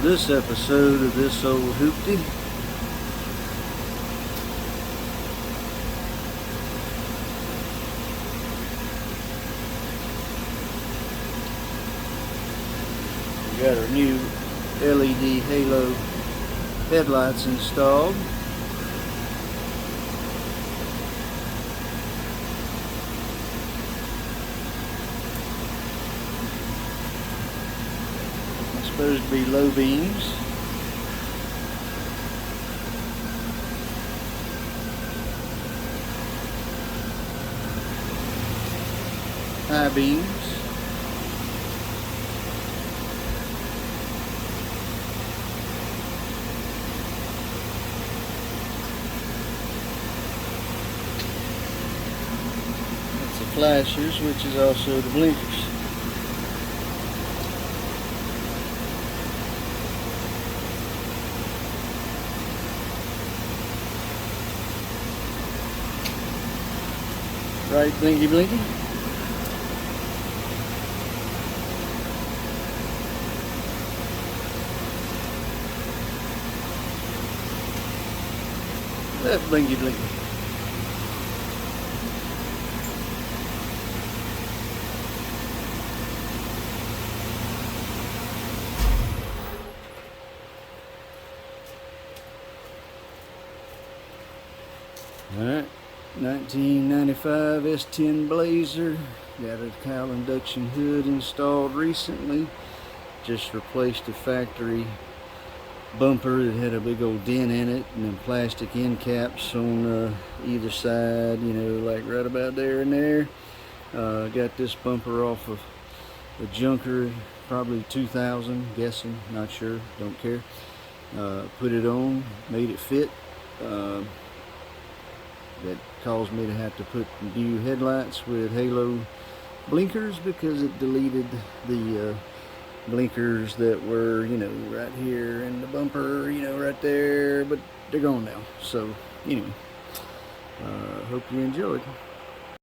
this episode of this old hoopty. We got our new LED halo headlights installed. Supposed to be low beams. High beams. That's the flashers, which is also the blinkers. Right, blinky blinky. Left blinky blinky. All right. 1995 S-10 Blazer, got a cowl induction hood installed recently. Just replaced a factory bumper that had a big old dent in it, and then plastic end caps on either side, you know, like right about there and there. Got this bumper off of a junker, probably 2000, guessing, not sure, don't care. Put it on, made it fit. That caused me to have to put new headlights with halo blinkers because it deleted the blinkers that were, you know, right here in the bumper, you know, right there, but they're gone now. So anyway, hope you enjoyed.